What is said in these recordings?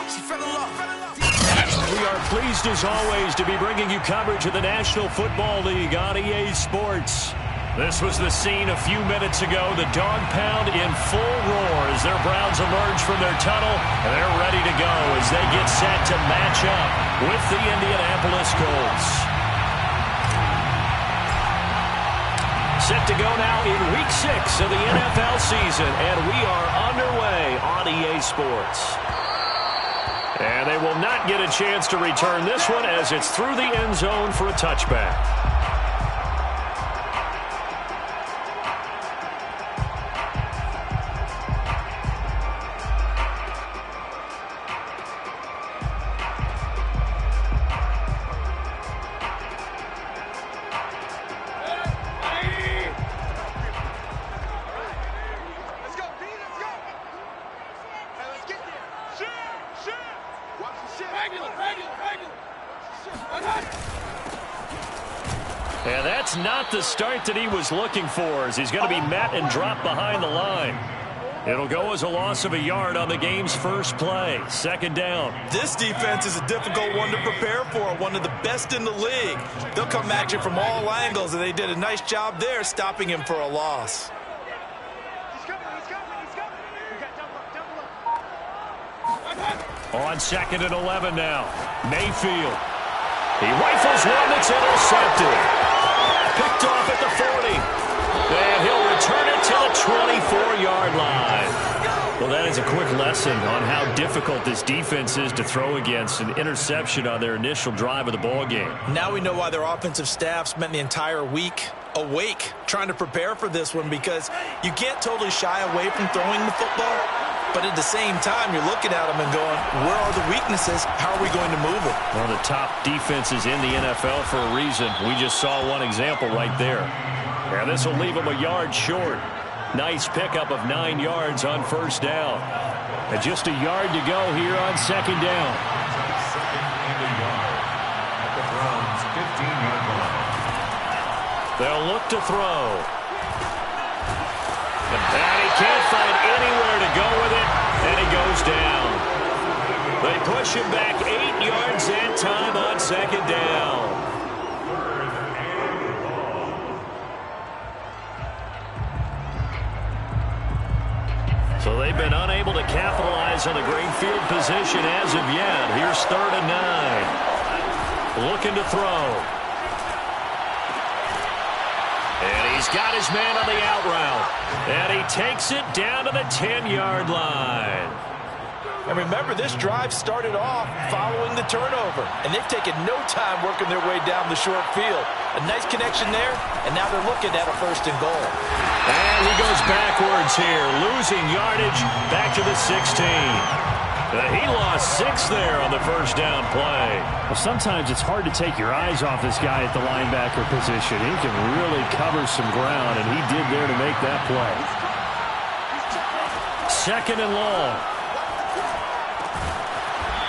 We are pleased, as always, to be bringing you coverage of the National Football League on EA Sports. This was the scene a few minutes ago. The dog pound in full roar as their Browns emerge from their tunnel. And they're ready to go as they get set to match up with the Indianapolis Colts. Set to go now in Week 6 of the NFL season. And we are underway on EA Sports. And they will not get a chance to return this one as it's through the end zone for a touchback. And that's not the start that he was looking for, as he's going to be met and dropped behind the line. It'll go as a loss of a yard on the game's first play. Second down. This defense is a difficult one to prepare for, one of the best in the league. They'll come at you from all angles, and they did a nice job there stopping him for a loss. On 2nd and 11 now. Mayfield. He rifles one that's intercepted. Picked off at the 40. And he'll return it to the 24-yard line. Well, that is a quick lesson on how difficult this defense is to throw against. An interception on their initial drive of the ball game. Now we know why their offensive staff spent the entire week awake trying to prepare for this one, because you can't totally shy away from throwing the football. But at the same time, you're looking at them and going, where are the weaknesses? How are we going to move it? One of the top defenses in the NFL for a reason. We just saw one example right there. And this will leave them a yard short. Nice pickup of 9 yards on first down. And just a yard to go here on second down. They'll look to throw. And he can't find anywhere to go with it, and he goes down. They push him back 8 yards that time on second down. So they've been unable to capitalize on the great field position as of yet. Here's 3rd and 9. Looking to throw. And he's got his man on the out route. And he takes it down to the 10-yard line. And remember, this drive started off following the turnover. And they've taken no time working their way down the short field. A nice connection there, and now they're looking at a 1st and goal. And he goes backwards here, losing yardage back to the 16. He lost 6 there on the first down play. Well, sometimes it's hard to take your eyes off this guy at the linebacker position. He can really cover some ground, and he did there to make that play. 2nd and long.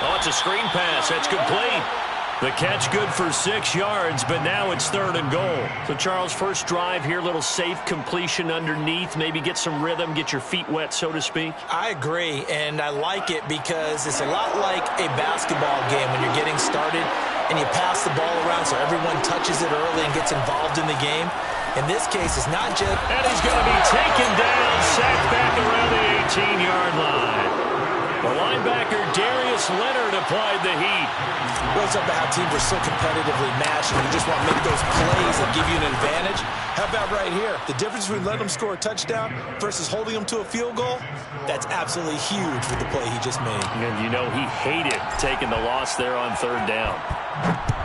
Oh, it's a screen pass. That's complete. The catch good for 6 yards, but now it's 3rd and goal. So, Charles, first drive here, little safe completion underneath, maybe get some rhythm, get your feet wet, so to speak. I agree, and I like it because it's a lot like a basketball game when you're getting started and you pass the ball around so everyone touches it early and gets involved in the game. In this case, it's not just... And he's going to be taken down, sacked back around the 18-yard line. The linebacker, Darius Leonard, applied the heat. Well, it's about how teams are so competitively matched, and you just want to make those plays that give you an advantage. How about right here? The difference between letting them score a touchdown versus holding them to a field goal, that's absolutely huge with the play he just made. And you know he hated taking the loss there on 3rd down.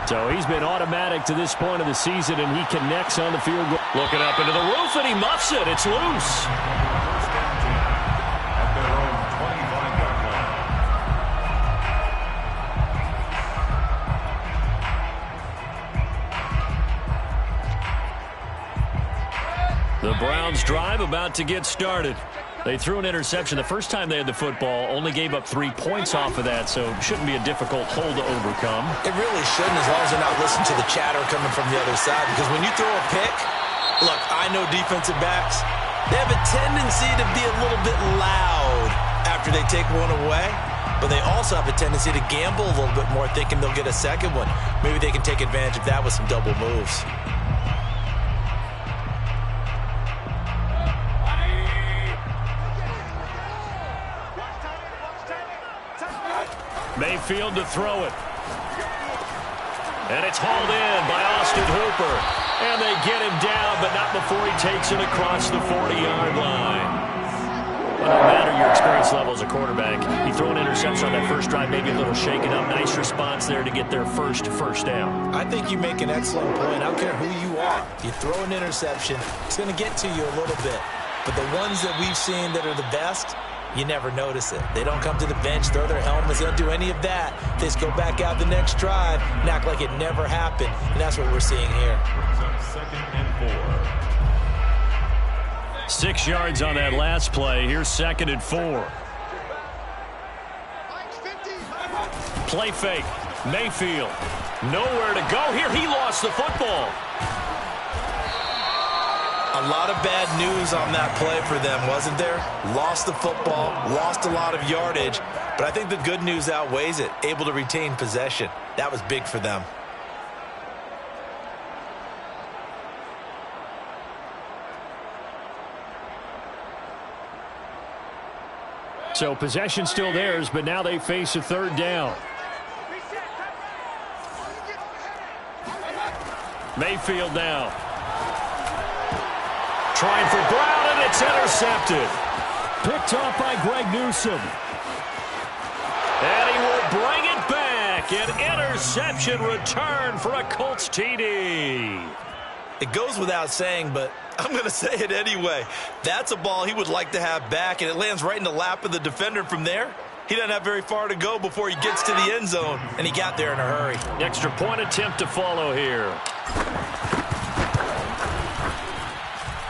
So he's been automatic to this point of the season, and he connects on the field goal. Looking up into the roof, and he muffs it. It's loose. The Browns drive about to get started. They threw an interception the first time they had the football, only gave up 3 points off of that, so shouldn't be a difficult hole to overcome. It really shouldn't, as long as they're not listening to the chatter coming from the other side, because when you throw a pick, look, I know defensive backs, they have a tendency to be a little bit loud after they take one away. but they also have a tendency to gamble a little bit more, thinking they'll get a second one. Maybe they can take advantage of that with some double moves. Mayfield to throw it. And it's hauled in by Austin Hooper. And they get him down, but not before he takes it across the 40-yard line. Well, no matter your experience level as a quarterback, you throw an interception on that first drive, maybe a little shaken up. Nice response there to get their first down. I think you make an excellent point. I don't care who you are. You throw an interception, it's going to get to you a little bit. But the ones that we've seen that are the best, you never notice it. They don't come to the bench, throw their helmets, they don't do any of that. They just go back out the next drive and act like it never happened. And that's what we're seeing here. 2nd and 4. 6 yards on that last play. Here's 2nd and 4. Play fake. Mayfield. Nowhere to go here. He lost the football. A lot of bad news on that play for them, wasn't there? Lost the football, lost a lot of yardage, but I think the good news outweighs it. Able to retain possession. That was big for them. So possession still theirs, but now they face a 3rd down. Mayfield now. Trying for Brown, and it's intercepted. Picked off by Greg Newsome. And he will bring it back. An interception return for a Colts TD. It goes without saying, but I'm going to say it anyway. That's a ball he would like to have back, and it lands right in the lap of the defender from there. He doesn't have very far to go before he gets to the end zone, and he got there in a hurry. Extra point attempt to follow here.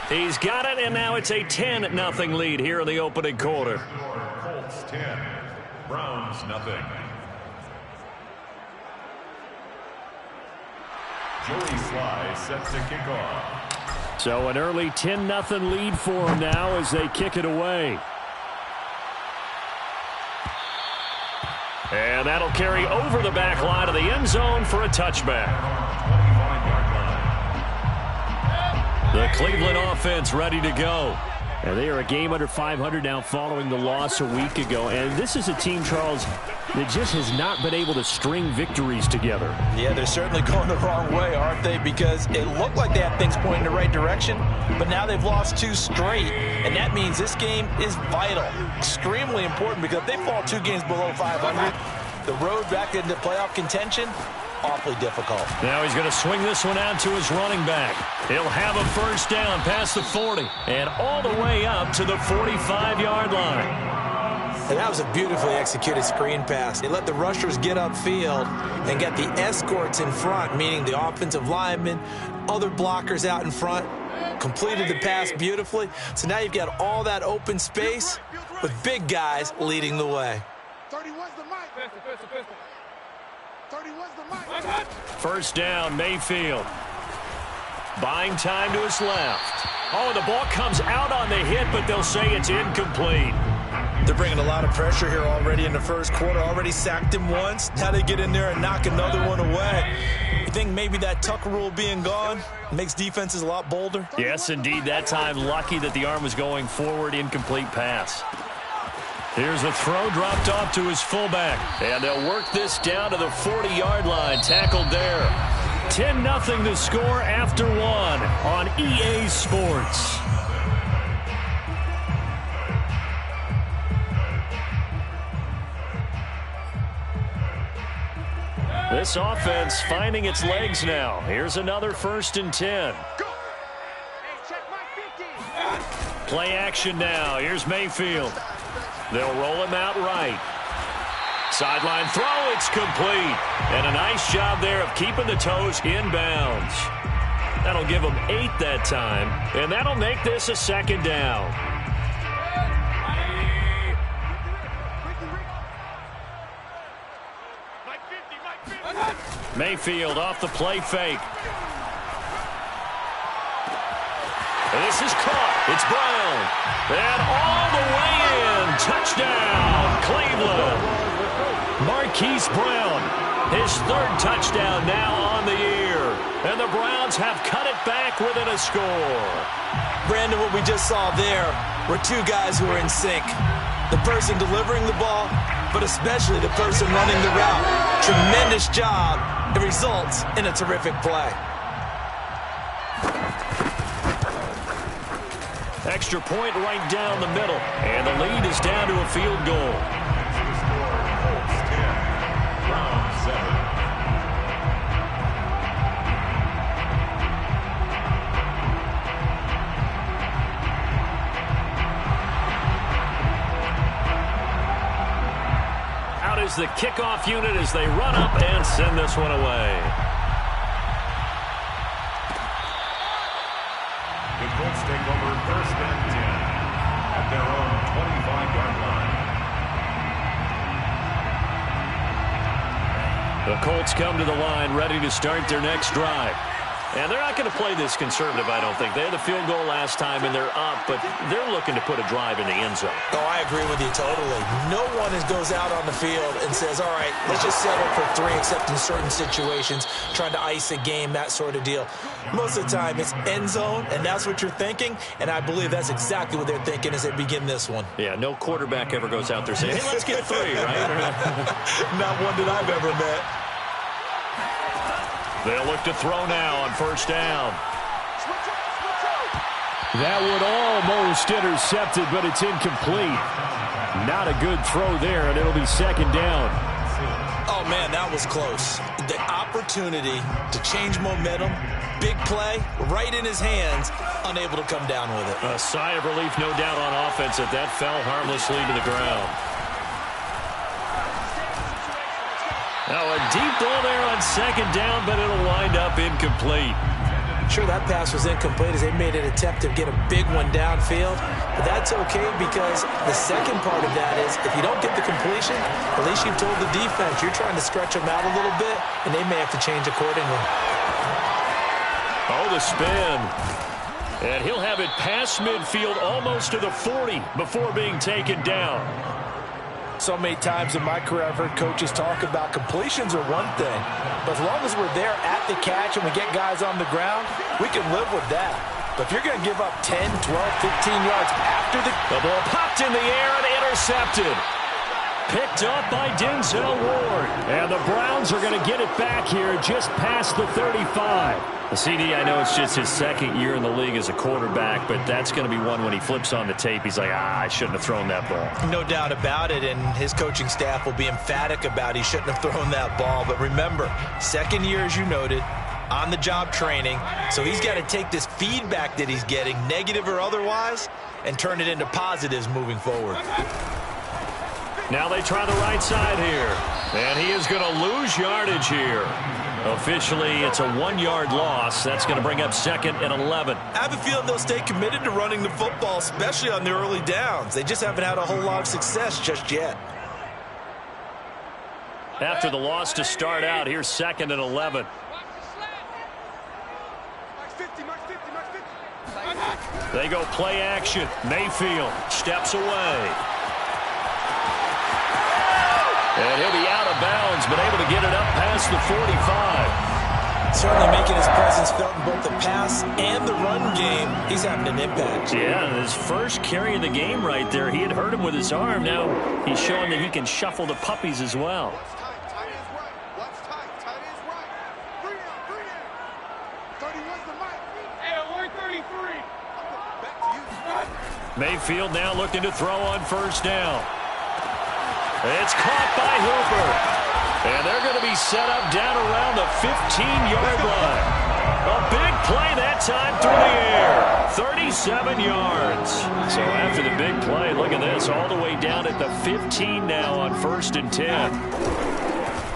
He's got it, and now it's a 10-0 lead here in the opening quarter. Colts 10, Browns 0. Joey Sly sets to kick off. So an early 10-0 lead for them now as they kick it away. And that'll carry over the back line of the end zone for a touchback. The Cleveland offense ready to go. And they are a game under 500 now following the loss a week ago. And this is a team, Charles, that just has not been able to string victories together. Yeah, they're certainly going the wrong way, aren't they? Because it looked like they had things pointing in the right direction, but now they've lost 2 straight. And that means this game is vital, extremely important, because if they fall 2 games below 500, the road back into playoff contention, awfully difficult. Now he's going to swing this one out to his running back. He'll have a first down past the 40 and all the way up to the 45-yard line. And that was a beautifully executed screen pass. They let the rushers get upfield and get the escorts in front, meaning the offensive linemen, other blockers out in front, completed the pass beautifully. So now you've got all that open space with big guys leading the way. 31's the mic. Pistol. 31's the mic. First down, Mayfield. Buying time to his left. Oh, the ball comes out on the hit, but they'll say it's incomplete. They're bringing a lot of pressure here already in the first quarter. Already sacked him once. Now they get in there and knock another one away. You think maybe that Tucker rule being gone makes defenses a lot bolder? Yes, indeed. That time, lucky that the arm was going forward. Incomplete pass. Here's a throw dropped off to his fullback. And they'll work this down to the 40-yard line. Tackled there. 10-0 to score after 1 on EA Sports. This offense finding its legs now. Here's another 1st and 10. Play action now. Here's Mayfield. They'll roll him out right. Sideline throw, it's complete. And a nice job there of keeping the toes inbounds. That'll give them 8 that time, and that'll make this a 2nd down. Mayfield off the play fake. And this is caught. It's Brown. And all the way in. Touchdown, Cleveland. Marquise Brown, his third touchdown now on the year. And the Browns have cut it back within a score. Brandon, what we just saw there were two guys who were in sync. The person delivering the ball, but especially the person running the route. Tremendous job. It results in a terrific play. Extra point right down the middle. And the lead is down to a field goal. Colts 10, Browns 7. Out is the kickoff unit as they run up and send this one away. The Colts take over first and 10 at their own 25-yard line. The Colts come to the line ready to start their next drive. And they're not going to play this conservative, I don't think. They had the field goal last time, and they're up, but they're looking to put a drive in the end zone. Oh, I agree with you totally. No one goes out on the field and says, all right, let's just settle for 3, except in certain situations, trying to ice a game, that sort of deal. Most of the time, it's end zone, and that's what you're thinking, and I believe that's exactly what they're thinking as they begin this one. Yeah, no quarterback ever goes out there saying, hey, let's get 3, right? Not one that I've ever met. They'll look to throw now on first down. That would almost intercepted, but it's incomplete. Not a good throw there, and it'll be second down. Oh, man, that was close. The opportunity to change momentum, big play, right in his hands, unable to come down with it. A sigh of relief, no doubt, on offense that fell harmlessly to the ground. Now a deep ball there on second down, but it'll wind up incomplete. Sure, that pass was incomplete as they made an attempt to get a big one downfield, but that's okay because the second part of that is if you don't get the completion, at least you've told the defense you're trying to stretch them out a little bit, and they may have to change accordingly. Oh, the spin. And he'll have it past midfield almost to the 40 before being taken down. So many times in my career I've heard coaches talk about completions are one thing, but as long as we're there at the catch and we get guys on the ground, we can live with that. But if you're going to give up 10, 12, 15 yards after the ball popped in the air and intercepted. Picked up by Denzel Ward. And the Browns are going to get it back here just past the 35. The CD, I know it's just his second year in the league as a quarterback, but that's going to be one when he flips on the tape. He's like, I shouldn't have thrown that ball. No doubt about it, and his coaching staff will be emphatic about he shouldn't have thrown that ball. But remember, second year, as you noted, on-the-job training, so he's got to take this feedback that he's getting, negative or otherwise, and turn it into positives moving forward. Now they try the right side here, and he is going to lose yardage here. Officially, it's a 1-yard loss. That's going to bring up second and 11. I have a feeling they'll stay committed to running the football, especially on the early downs. They just haven't had a whole lot of success just yet. After the loss to start out, here's second and 11. They go play action. Mayfield steps away. And he'll be out of bounds, but able to get it up past the 45. Certainly making his presence felt in both the pass and the run game. He's having an impact. Yeah, his first carry of the game right there. He had hurt him with his arm. Now he's showing that he can shuffle the puppies as well. Mayfield now looking to throw on first down. It's caught by Hooper. And they're going to be set up down around the 15-yard line. A big play that time through the air. 37 yards. So after the big play, look at this, all the way down at the 15 now on first and 10.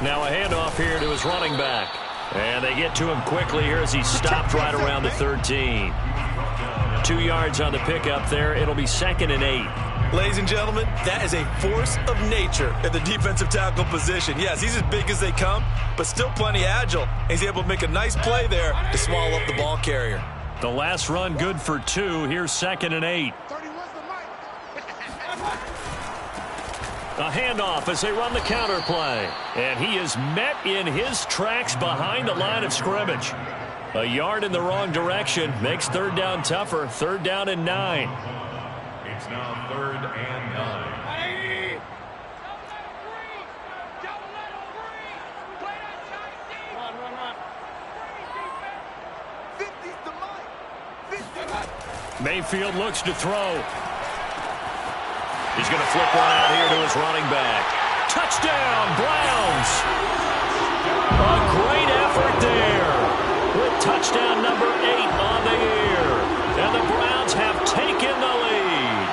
Now a handoff here to his running back. And they get to him quickly here as he stopped right around the 13. 2 yards on the pickup there. It'll be second and 8. Ladies and gentlemen, that is a force of nature at the defensive tackle position. Yes, he's as big as they come, but still plenty agile. He's able to make a nice play there to swallow up the ball carrier. The last run good for 2. Here's 2nd and 8. 30 was the mic. A handoff as they run the counter play. And he is met in his tracks behind the line of scrimmage. A yard in the wrong direction makes 3rd down tougher. 3rd down and 9. It's now 3rd and 9. Mayfield looks to throw. He's going to flip one out here to his running back. Touchdown, Browns! A great effort there with touchdown number 8 on the year. And the Browns have taken the lead.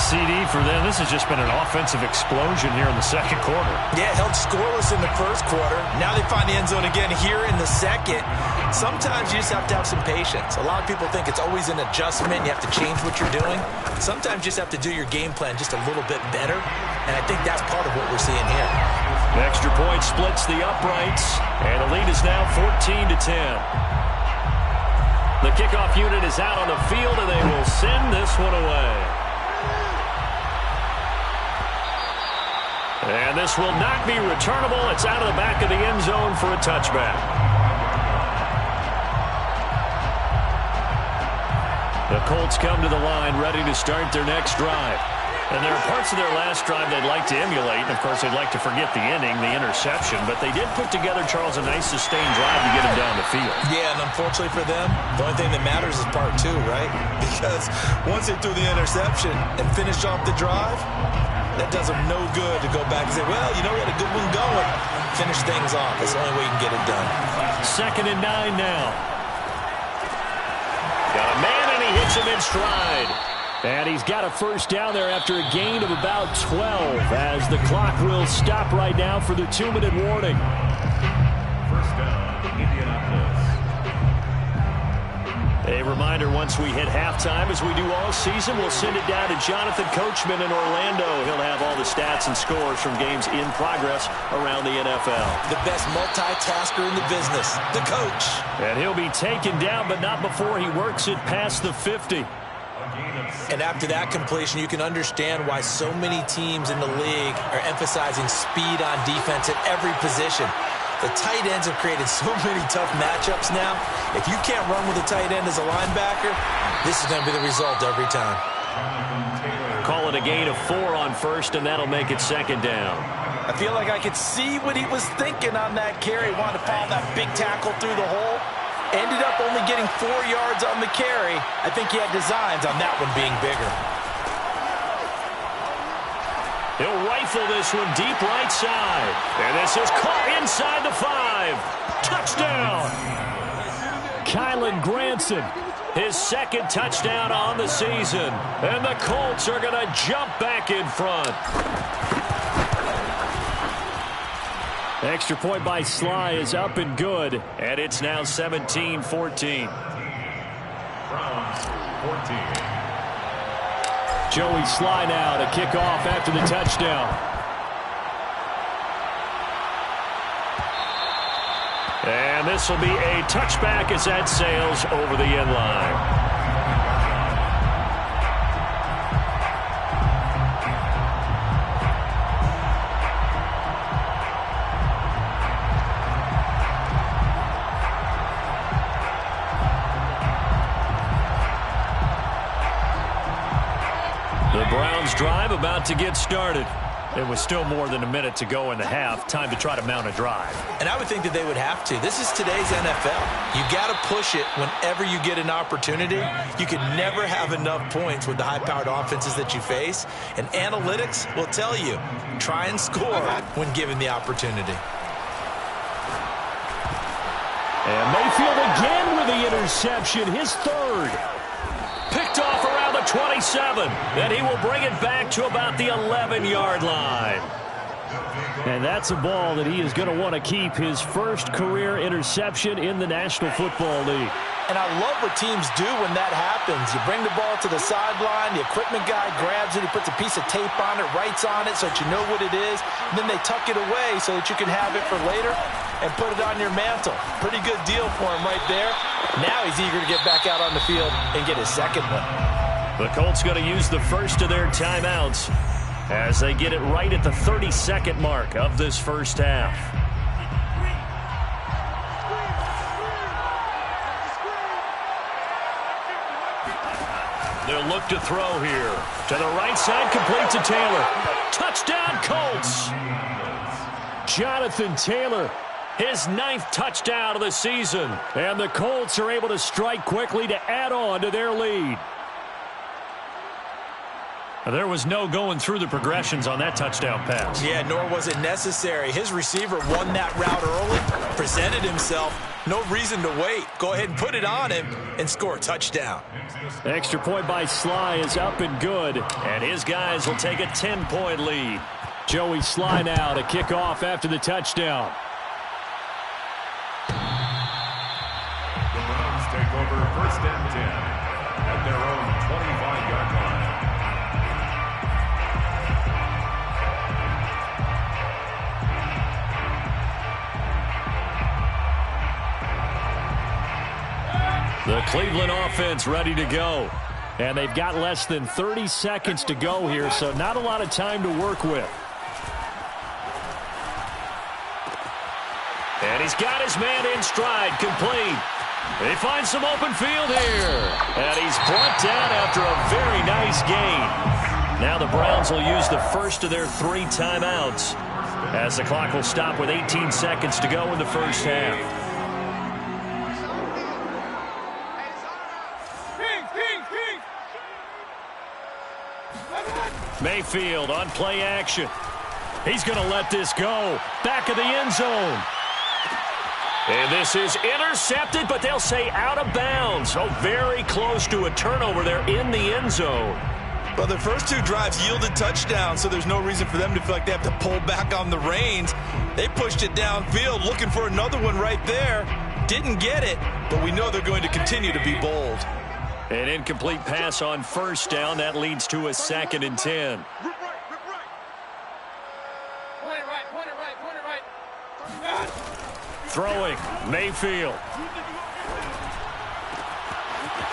CD for them. This has just been an offensive explosion here in the 2nd quarter. Yeah, held scoreless in the 1st quarter. Now they find the end zone again here in the 2nd. Sometimes you just have to have some patience. A lot of people think it's always an adjustment. You have to change what you're doing. Sometimes you just have to do your game plan just a little bit better. And I think that's part of what we're seeing here. The extra point splits the uprights. And the lead is now 14-10. The kickoff unit is out on the field, and they will send this one away. And this will not be returnable. It's out of the back of the end zone for a touchback. The Colts come to the line ready to start their next drive. And there are parts of their last drive they'd like to emulate. And, of course, they'd like to forget the inning, the interception. But they did put together, Charles, a nice sustained drive to get them down the field. Yeah, and unfortunately for them, the only thing that matters is part 2, right? Because once they threw the interception and finished off the drive, that does them no good to go back and say, well, you know, we had a good one going. Finish things off. That's the only way you can get it done. 2nd and 9 now. Got a man, and he hits him in stride. And he's got a 1st down there after a gain of about 12 as the clock will stop right now for the 2-minute warning. 1st down, Indianapolis. A reminder, once we hit halftime, as we do all season, we'll send it down to Jonathan Coachman in Orlando. He'll have all the stats and scores from games in progress around the NFL. The best multitasker in the business, the coach. And he'll be taken down, but not before he works it past the 50. And after that completion, you can understand why so many teams in the league are emphasizing speed on defense at every position. The tight ends have created so many tough matchups now. If you can't run with a tight end as a linebacker, this is going to be the result every time. Call it a gain of 4 on 1st, and that'll make it 2nd down. I feel like I could see what he was thinking on that carry. He wanted to follow that big tackle through the hole. Ended up only getting 4 yards on the carry. I think he had designs on that one being bigger. He'll rifle this one deep right side. And this is caught inside the 5. Touchdown! Kylan Granson, his 2nd touchdown on the season. And the Colts are going to jump back in front. Extra point by Sly is up and good. And it's now 17-14. Browns, 14. Joey Sly now to kick off after the touchdown. And this will be a touchback as that sails over the end line. The Browns drive about to get started. It was still more than a minute to go in the half. Time to try to mount a drive. And I would think that they would have to. This is today's NFL. You got to push it whenever you get an opportunity. You can never have enough points with the high-powered offenses that you face. And analytics will tell you, try and score when given the opportunity. And Mayfield again with the interception, his 3rd. Picked off around the 27. Then he will bring it back to about the 11-yard line. And that's a ball that he is going to want to keep, his 1st career interception in the National Football League. And I love what teams do when that happens. You bring the ball to the sideline, the equipment guy grabs it, he puts a piece of tape on it, writes on it so that you know what it is, and then they tuck it away so that you can have it for later. and put it on your mantle. Pretty good deal for him right there. Now he's eager to get back out on the field and get his second one. The Colts going to use the first of their timeouts as they get it right at the 30-second mark of this first half. They'll look to throw here. To the right side, complete to Taylor. Touchdown, Colts! Jonathan Taylor, his 9th touchdown of the season. And the Colts are able to strike quickly to add on to their lead. There was no going through the progressions on that touchdown pass. Yeah, nor was it necessary. His receiver won that route early, presented himself. No reason to wait. Go ahead and put it on him and score a touchdown. Extra point by Sly is up and good, and his guys will take a 10-point lead. Joey Sly now to kick off after the touchdown. The Browns take over 1st and 10 at their own 25-yard line. The Cleveland offense ready to go. And they've got less than 30 seconds to go here, so not a lot of time to work with. And he's got his man in stride, complete. He finds some open field here. And he's brought down after a very nice gain. Now the Browns will use the first of their 3 timeouts as the clock will stop with 18 seconds to go in the first half. Mayfield on play action. He's going to let this go. Back of the end zone. And this is intercepted, but they'll say out of bounds. So very close to a turnover there in the end zone. Well, their first 2 drives yielded touchdowns, so there's no reason for them to feel like they have to pull back on the reins. They pushed it downfield, looking for another one right there. Didn't get it, but we know they're going to continue to be bold. An incomplete pass on first down. That leads to a 2nd and 10. Throwing, Mayfield.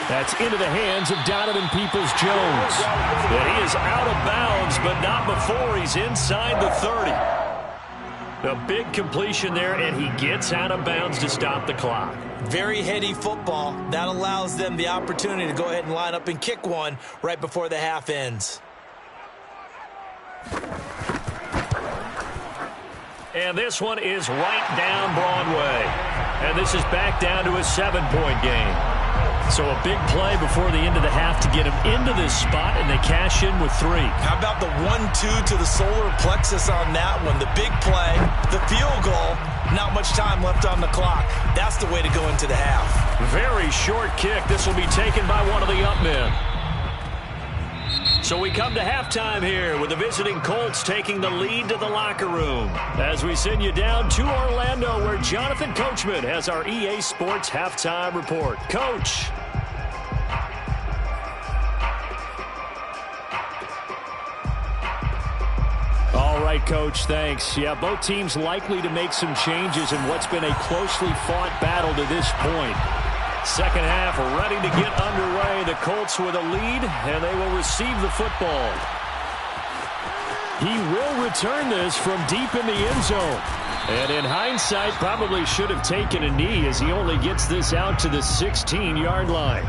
That's into the hands of Donovan Peoples-Jones. And he is out of bounds, but not before he's inside the 30. A big completion there, and he gets out of bounds to stop the clock. Very heady football. That allows them the opportunity to go ahead and line up and kick one right before the half ends. And this one is right down Broadway. And this is back down to a 7-point game. So a big play before the end of the half to get him into this spot, and they cash in with 3. How about the 1-2 to the solar plexus on that one? The big play, the field goal, not much time left on the clock. That's the way to go into the half. Very short kick. This will be taken by one of the up men. So we come to halftime here with the visiting Colts taking the lead to the locker room as we send you down to Orlando where Jonathan Coachman has our EA Sports halftime report. Coach. All right, Coach, thanks. Yeah, both teams likely to make some changes in what's been a closely fought battle to this point. Second half ready to get underway. The Colts with a lead, and they will receive the football. He will return this from deep in the end zone. And in hindsight, probably should have taken a knee as he only gets this out to the 16-yard line.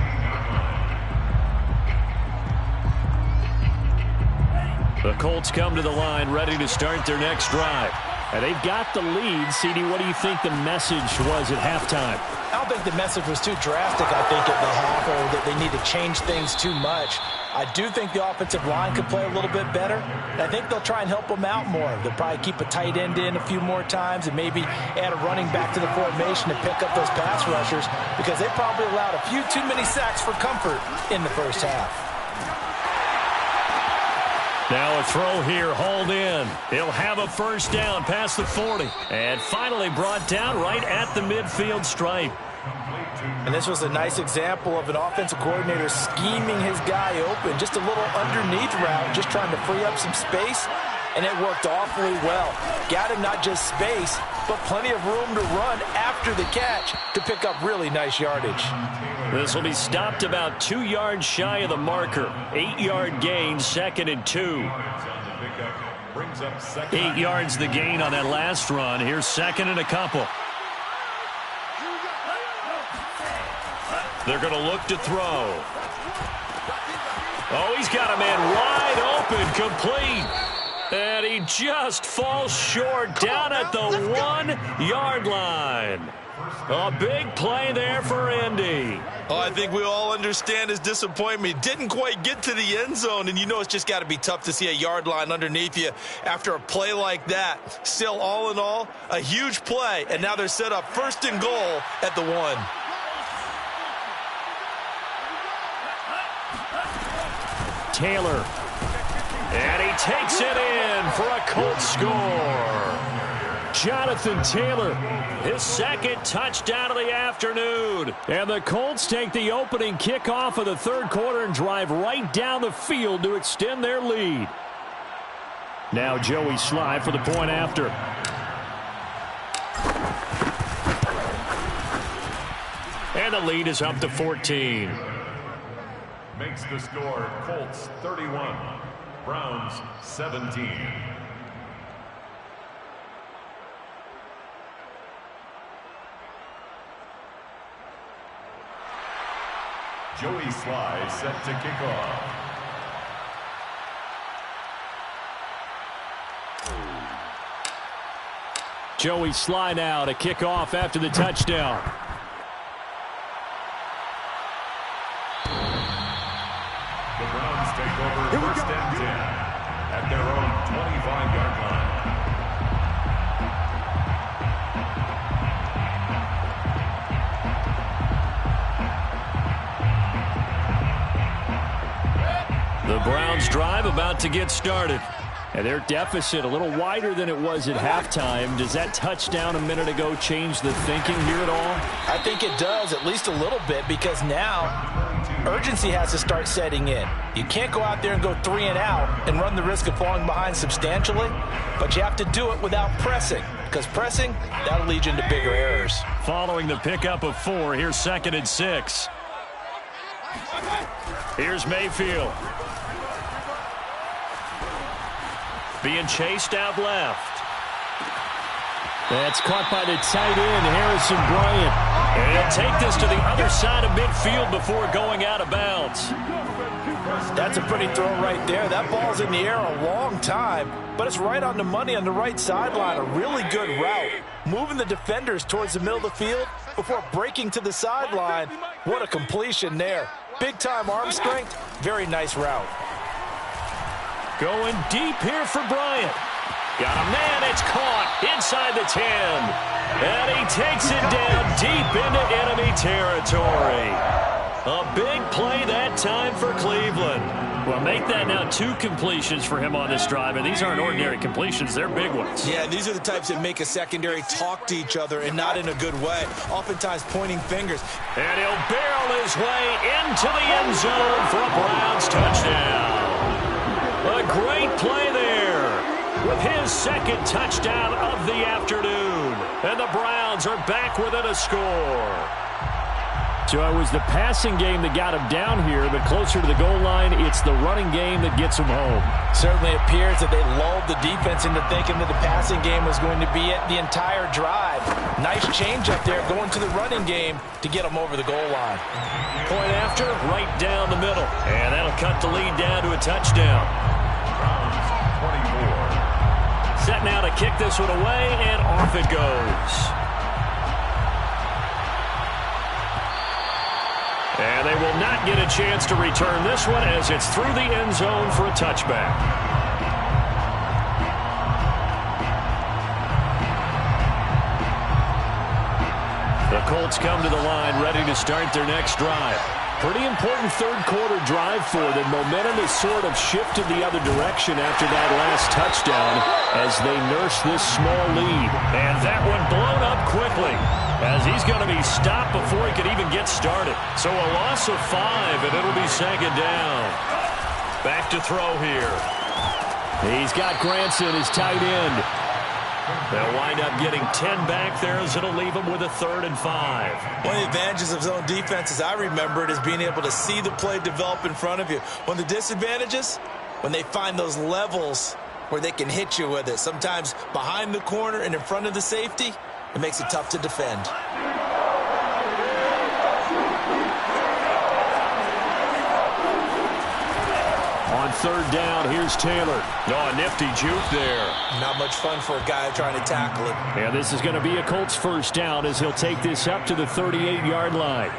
The Colts come to the line ready to start their next drive. And they've got the lead. CD, what do you think the message was at halftime? I don't think the message was too drastic, I think, at the half, or that they need to change things too much. I do think the offensive line could play a little bit better. And I think they'll try and help them out more. They'll probably keep a tight end in a few more times and maybe add a running back to the formation to pick up those pass rushers because they probably allowed a few too many sacks for comfort in the first half. Now a throw here, hauled in. He'll have a first down past the 40. And finally brought down right at the midfield stripe. And this was a nice example of an offensive coordinator scheming his guy open. Just a little underneath route, just trying to free up some space. and it worked awfully well. Got him not just space, but plenty of room to run after the catch to pick up really nice yardage. This will be stopped about 2 yards shy of the marker. 8-yard gain, 2nd and 2. 8 yards the gain on that last run. Here's 2nd and a couple. They're going to look to throw. Oh, he's got a man wide open, complete. And he just falls short down at the 1-yard line. A big play there for Indy. Oh, I think we all understand his disappointment. He didn't quite get to the end zone, and you know it's just got to be tough to see a yard line underneath you after a play like that. Still, all in all, a huge play, and now they're set up 1st and goal at the 1. Taylor. And he takes it in for a Colts score. Jonathan Taylor, his 2nd touchdown of the afternoon. And the Colts take the opening kickoff of the 3rd quarter and drive right down the field to extend their lead. Now Joey Sly for the point after. And the lead is up to 14. Makes the score Colts 31, Browns 17. Joey Sly set to kick off. Joey Sly now to kick off after the touchdown. The Browns take over 1st and 10 at their own 25-yard line. The Browns drive about to get started. And their deficit a little wider than it was at halftime. Does that touchdown a minute ago change the thinking here at all? I think it does, at least a little bit, because now urgency has to start setting in. You can't go out there and go 3 and out and run the risk of falling behind substantially, but you have to do it without pressing, because pressing, that'll lead you into bigger errors. Following the pickup of 4, here's 2nd and 6. Here's Mayfield. Being chased out left. That's caught by the tight end, Harrison Bryant. And he'll take this to the other side of midfield before going out of bounds. That's a pretty throw right there. That ball's in the air a long time, but it's right on the money on the right sideline. A really good route. Moving the defenders towards the middle of the field before breaking to the sideline. What a completion there. Big-time arm strength. Very nice route. Going deep here for Bryant. Got a man, it's caught inside the 10. And he takes it down deep into enemy territory. A big play that time for Cleveland. Well, make that now 2 completions for him on this drive, and these aren't ordinary completions, they're big ones. Yeah, these are the types that make a secondary talk to each other and not in a good way, oftentimes pointing fingers. And he'll barrel his way into the end zone for a Browns touchdown. A great play there with his 2nd touchdown of the afternoon. And the Browns are back within a score. So it was the passing game that got him down here, but closer to the goal line, it's the running game that gets him home. Certainly appears that they lulled the defense into thinking that the passing game was going to be it the entire drive. Nice change up there going to the running game to get them over the goal line. Point after, right down the middle. And that'll cut the lead down to a touchdown. Browns 24. Set now to kick this one away, and off it goes. And they will not get a chance to return this one as it's through the end zone for a touchback. The Colts come to the line ready to start their next drive. Pretty important 3rd quarter drive for them. Momentum has sort of shifted the other direction after that last touchdown as they nurse this small lead. And that one blown up quickly as he's going to be stopped before he could even get started. So a loss of 5, and it'll be 2nd down. Back to throw here. He's got Granson, his tight end. They'll wind up getting 10 back there as it'll leave them with a 3rd and 5. One of the advantages of zone defense, as I remember it, is being able to see the play develop in front of you. One of the disadvantages, when they find those levels where they can hit you with it, sometimes behind the corner and in front of the safety, it makes it tough to defend. On 3rd down, here's Taylor. Oh, a nifty juke there. Not much fun for a guy trying to tackle it. And this is going to be a Colts 1st down as he'll take this up to the 38-yard line.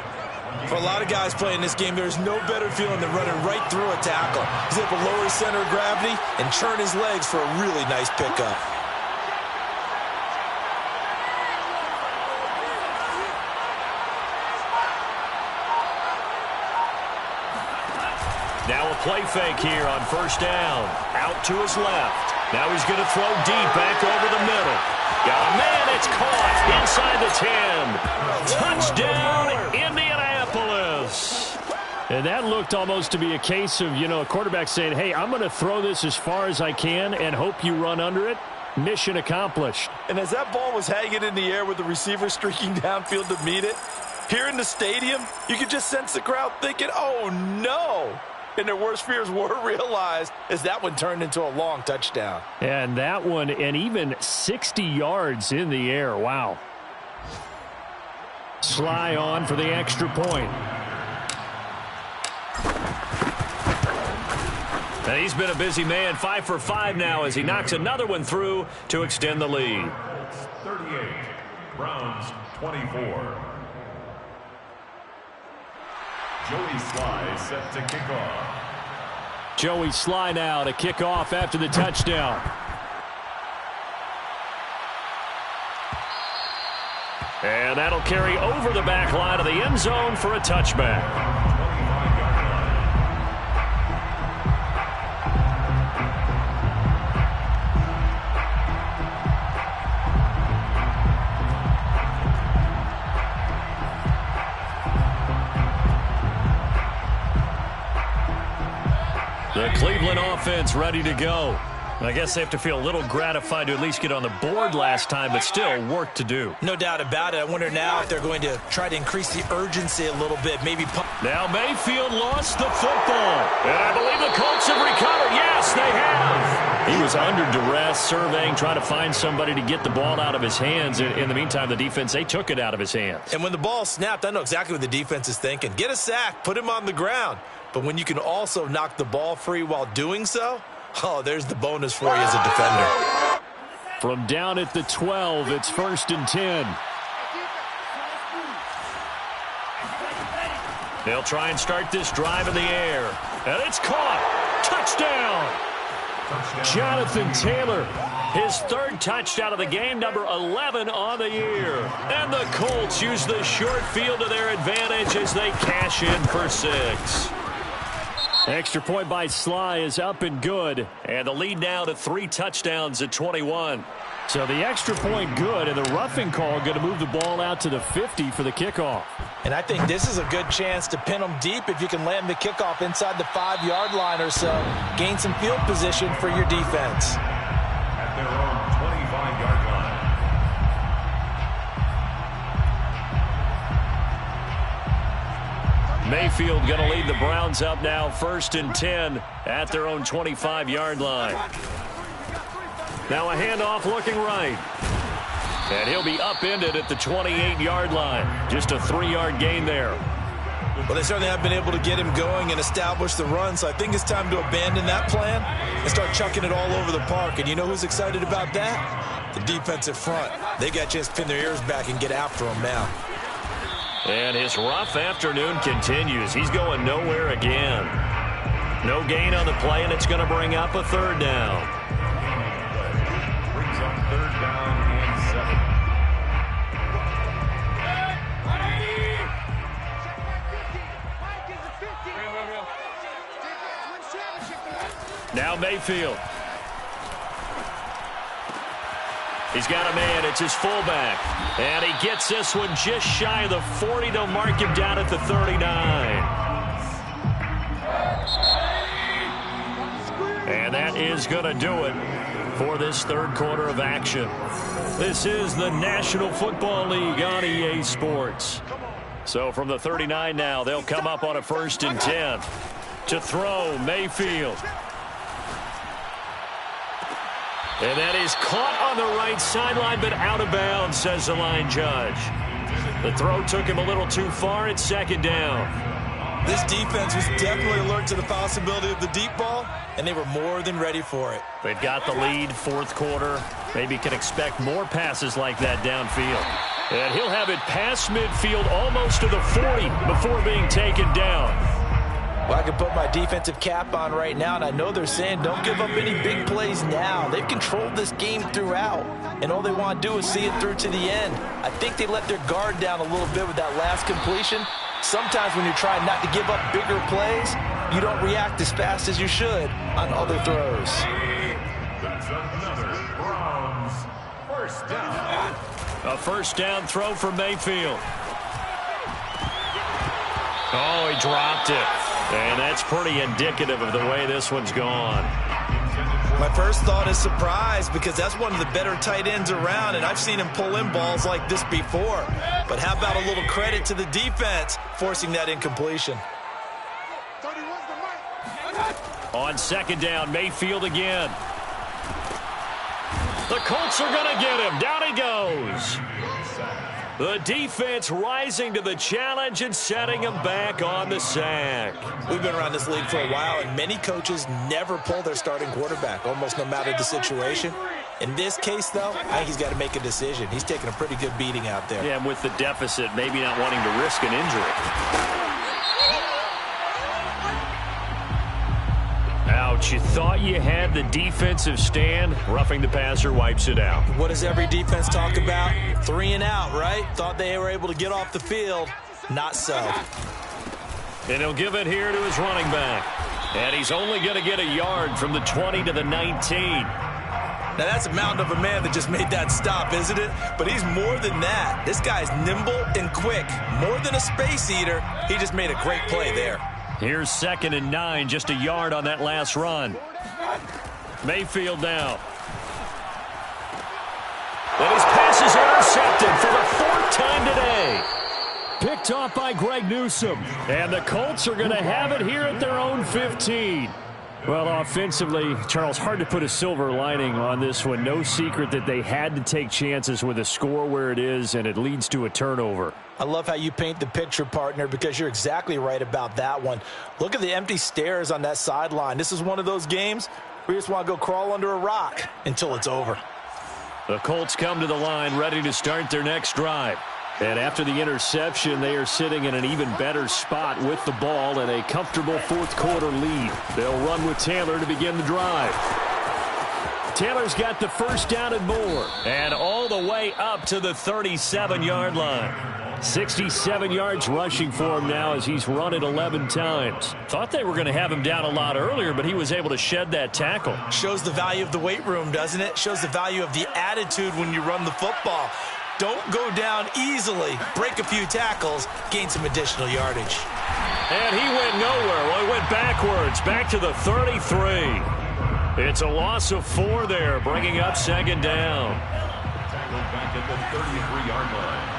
For a lot of guys playing this game, there's no better feeling than running right through a tackle. He's able to lower his center of gravity and churn his legs for a really nice pickup. Now a play fake here on 1st down. Out to his left. Now he's going to throw deep back over the middle. Got a man, it's caught inside the 10. Touchdown, Indianapolis. And that looked almost to be a case of, a quarterback saying, hey, I'm going to throw this as far as I can and hope you run under it. Mission accomplished. And as that ball was hanging in the air with the receiver streaking downfield to meet it, here in the stadium, you could just sense the crowd thinking, oh, no. And their worst fears were realized as that one turned into a long touchdown. And that one, and even 60 yards in the air. Wow. Sly on for the extra point. And he's been a busy man, 5 for 5 now as he knocks another one through to extend the lead. 38, Browns 24. Joey Sly set to kick off. Joey Sly now to kick off after the touchdown. And that'll carry over the back line of the end zone for a touchback. The Cleveland offense ready to go. I guess they have to feel a little gratified to at least get on the board last time, but still work to do. No doubt about it. I wonder now if they're going to try to increase the urgency a little bit. Maybe now Mayfield lost the football. And I believe the Colts have recovered. Yes, they have. He was under duress, surveying, trying to find somebody to get the ball out of his hands. In the meantime, the defense, they took it out of his hands. And when the ball snapped, I know exactly what the defense is thinking. Get a sack, put him on the ground. But when you can also knock the ball free while doing so, oh, there's the bonus for you as a defender. From down at the 12, it's 1st and 10. They'll try and start this drive in the air. And it's caught. Touchdown. Jonathan Taylor. His 3rd touchdown of the game, number 11 on the year. And the Colts use the short field to their advantage as they cash in for 6. Extra point by Sly is up and good. And the lead now to 3 touchdowns at 21. So the extra point good, and the roughing call going to move the ball out to the 50 for the kickoff. And I think this is a good chance to pin them deep if you can land the kickoff inside the 5-yard line or so. Gain some field position for your defense. At their own 25-yard line. Mayfield going to lead the Browns up now 1st and 10 at their own 25-yard line. Now a handoff looking right. And he'll be upended at the 28-yard line. Just a 3-yard gain there. Well, they certainly have been able to get him going and establish the run, so I think it's time to abandon that plan and start chucking it all over the park. And you know who's excited about that? The defensive front. They got a chance to pin their ears back and get after him now. And his rough afternoon continues. He's going nowhere again. No gain on the play, and it's going to bring up a 3rd down. Brings up 3rd down and 7. Now Mayfield. He's got a man. It's his fullback. And he gets this one just shy of the 40. They'll mark him down at the 39. And that is going to do it for this third quarter of action. This is the National Football League on EA Sports. So from the 39 now, they'll come up on a 1st and 10. To throw, Mayfield. And that is caught on the right sideline, but out of bounds, says the line judge. The throw took him a little too far. It's 2nd down. This defense was definitely alert to the possibility of the deep ball, and they were more than ready for it. They've got the lead, 4th quarter. Maybe can expect more passes like that downfield. And he'll have it past midfield almost to the 40 before being taken down. Well, I can put my defensive cap on right now, and I know they're saying don't give up any big plays now. They've controlled this game throughout, and all they want to do is see it through to the end. I think they let their guard down a little bit with that last completion. Sometimes when you're trying not to give up bigger plays, you don't react as fast as you should on other throws. That's another Browns 1st down. A 1st down throw for Mayfield. Oh, he dropped it. And that's pretty indicative of the way this one's gone. My first thought is surprise, because that's one of the better tight ends around, and I've seen him pull in balls like this before. But how about a little credit to the defense forcing that incompletion? On 2nd down, Mayfield again. The Colts are going to get him. Down he goes. The defense rising to the challenge and setting him back on the sack. We've been around this league for a while, and many coaches never pull their starting quarterback, almost no matter the situation. In this case, though, I think he's got to make a decision. He's taking a pretty good beating out there. Yeah, and with the deficit, maybe not wanting to risk an injury. Ouch, you thought you had the defensive stand. Roughing the passer wipes it out. What does every defense talk about? 3 and out, right? Thought they were able to get off the field. Not so. And he'll give it here to his running back. And he's only going to get a yard from the 20 to the 19. Now, that's a mountain of a man that just made that stop, isn't it? But he's more than that. This guy's nimble and quick. More than a space eater. He just made a great play there. Here's 2nd and 9, just a yard on that last run. Mayfield now. And his pass is intercepted for the 4th time today. Picked off by Greg Newsome. And the Colts are going to have it here at their own 15. Well, offensively, Charles, hard to put a silver lining on this one. No secret that they had to take chances with a score where it is, and it leads to a turnover. I love how you paint the picture, partner, because you're exactly right about that one. Look at the empty stares on that sideline. This is one of those games where you just want to go crawl under a rock until it's over. The Colts come to the line ready to start their next drive. And after the interception, they are sitting in an even better spot with the ball and a comfortable 4th quarter lead. They'll run with Taylor to begin the drive. Taylor's got the 1st down and more. And all the way up to the 37-yard line. 67 yards rushing for him now as he's run it 11 times. Thought they were going to have him down a lot earlier, but he was able to shed that tackle. Shows the value of the weight room, doesn't it? Shows the value of the attitude when you run the football. Don't go down easily. Break a few tackles. Gain some additional yardage. And he went nowhere. Well, he went backwards. Back to the 33. It's a loss of 4 there, bringing up 2nd down. Tackled back at the 33-yard line.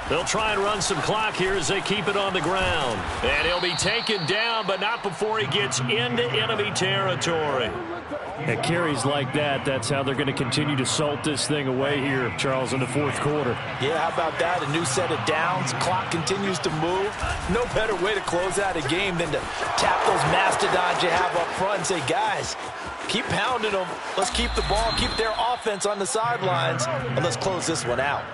They'll try and run some clock here as they keep it on the ground. And he'll be taken down, but not before he gets into enemy territory. At carries like that, that's how they're going to continue to salt this thing away here, Charles, in the 4th quarter. Yeah, how about that? A new set of downs. Clock continues to move. No better way to close out a game than to tap those mastodons you have up front and say, guys, keep pounding them. Let's keep the ball, keep their offense on the sidelines, and let's close this one out.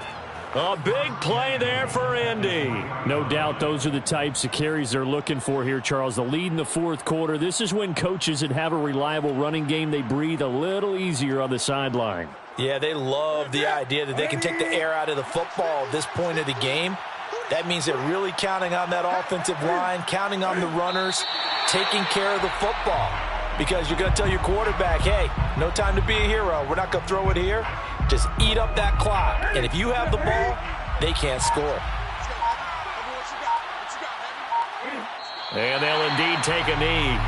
A big play there for Indy. No doubt those are the types of carries they're looking for here, Charles. The lead in the 4th quarter. This is when coaches that have a reliable running game, they breathe a little easier on the sideline. Yeah, they love the idea that they can take the air out of the football at this point of the game. That means they're really counting on that offensive line, counting on the runners, taking care of the football. Because you're going to tell your quarterback, hey, no time to be a hero. We're not going to throw it here. Just eat up that clock. And if you have the ball, they can't score. And they'll indeed take a knee.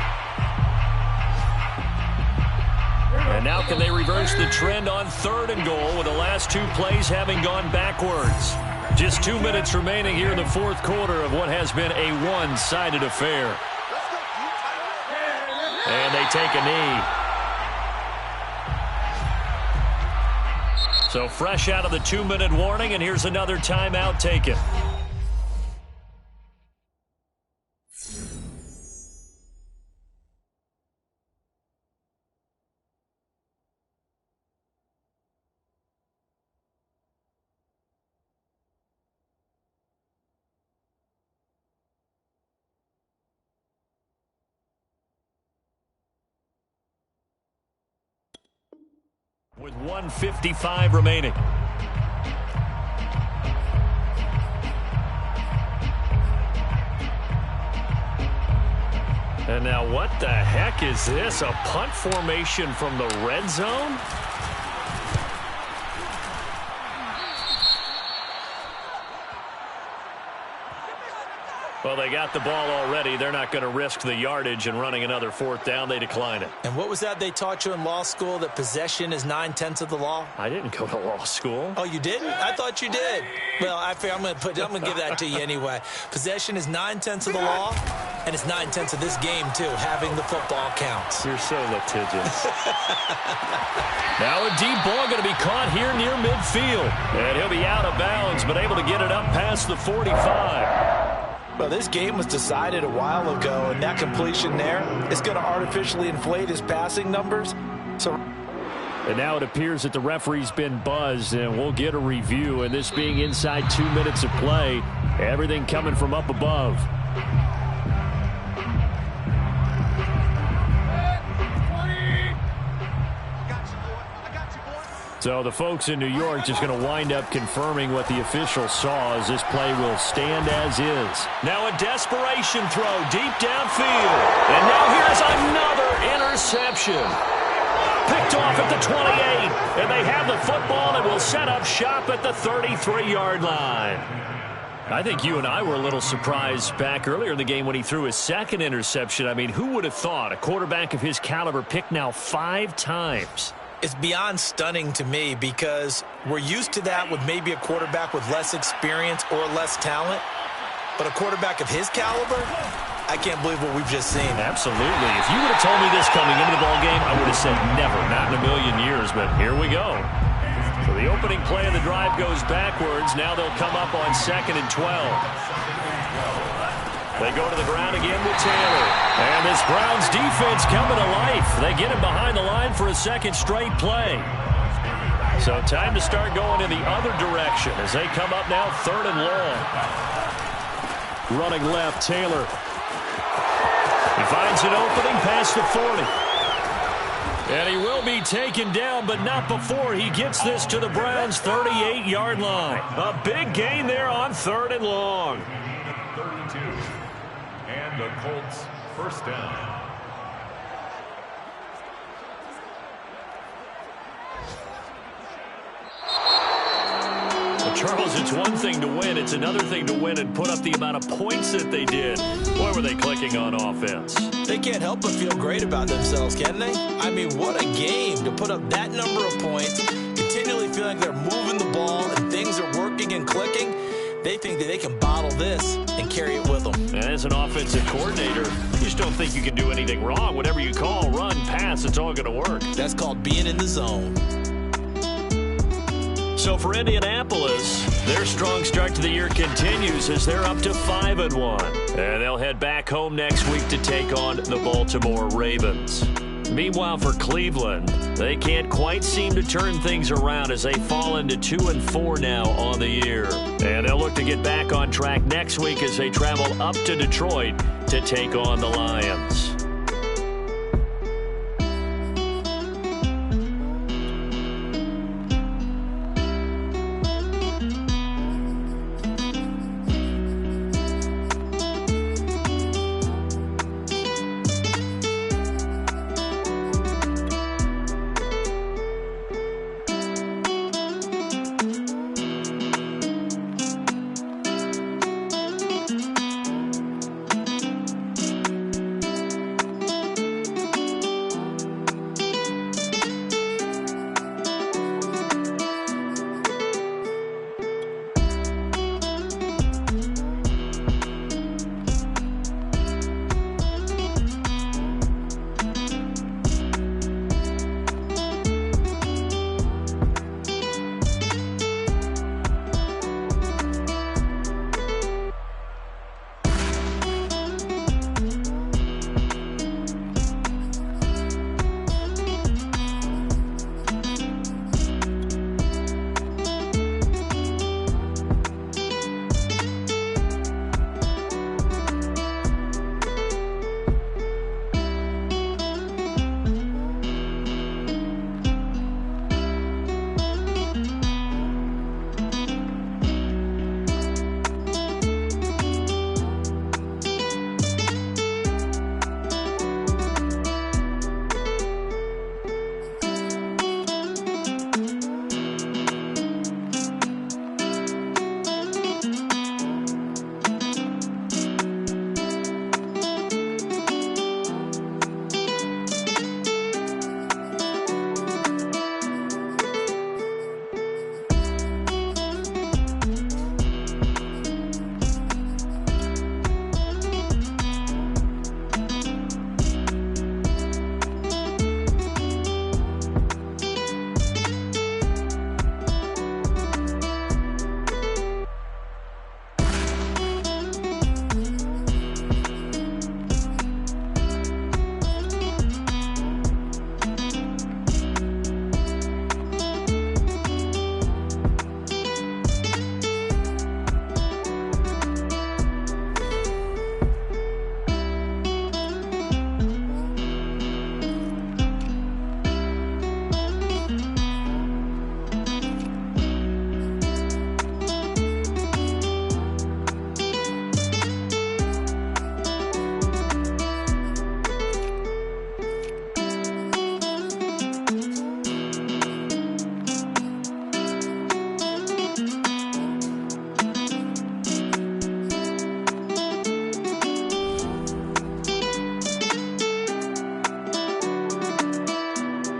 And now can they reverse the trend on 3rd and goal with the last 2 plays having gone backwards? Just 2 minutes remaining here in the 4th quarter of what has been a one-sided affair. And they take a knee. So fresh out of the 2-minute warning, and here's another timeout taken. With 1:55 remaining. And now what the heck is this? A punt formation from the red zone? Well, they got the ball already. They're not going to risk the yardage and running another 4th down. They decline it. And what was that they taught you in law school, that possession is 9/10 of the law? I didn't go to law school. Oh, you didn't? I thought you did. Well, I'm going to give that to you anyway. Possession is 9/10 of the law, and it's 9/10 of this game, too. Having the football counts. You're so litigious. Now a deep ball going to be caught here near midfield. And he'll be out of bounds, but able to get it up past the 45. Well, this game was decided a while ago, and that completion there is going to artificially inflate his passing numbers. And now it appears that the referee's been buzzed, and we'll get a review. And this being inside 2 minutes of play, everything coming from up above. So the folks in New York just going to wind up confirming what the official saw, as this play will stand as is. Now a desperation throw deep downfield. And now here's another interception. Picked off at the 28. And they have the football and will set up shop at the 33-yard line. I think you and I were a little surprised back earlier in the game when he threw his 2nd interception. I mean, who would have thought a quarterback of his caliber picked now 5 times? It's beyond stunning to me, because we're used to that with maybe a quarterback with less experience or less talent. But a quarterback of his caliber, I can't believe what we've just seen. Absolutely. If you would have told me this coming into the ballgame, I would have said never, not in a million years. But here we go. So the opening play of the drive goes backwards. Now they'll come up on 2nd and 12. They go to the ground again with Taylor. And this Browns defense coming to life. They get him behind the line for a 2nd straight play. So time to start going in the other direction as they come up now 3rd and long. Running left, Taylor. He finds an opening past the 40. And he will be taken down, but not before he gets this to the Browns' 38-yard line. A big gain there on 3rd and long. 32. And the Colts 1st down. Well, Charles, it's one thing to win. It's another thing to win and put up the amount of points that they did. Boy, were they clicking on offense. They can't help but feel great about themselves, can they? I mean, what a game to put up that number of points, continually feeling they're moving the ball and things are working and clicking. They think that they can bottle this and carry it with them. And as an offensive coordinator, you just don't think you can do anything wrong. Whatever you call, run, pass, it's all going to work. That's called being in the zone. So for Indianapolis, their strong start to the year continues as they're up to 5-1. And they'll head back home next week to take on the Baltimore Ravens. Meanwhile, for Cleveland, they can't quite seem to turn things around as they fall into 2-4 now on the year. And they'll look to get back on track next week as they travel up to Detroit to take on the Lions.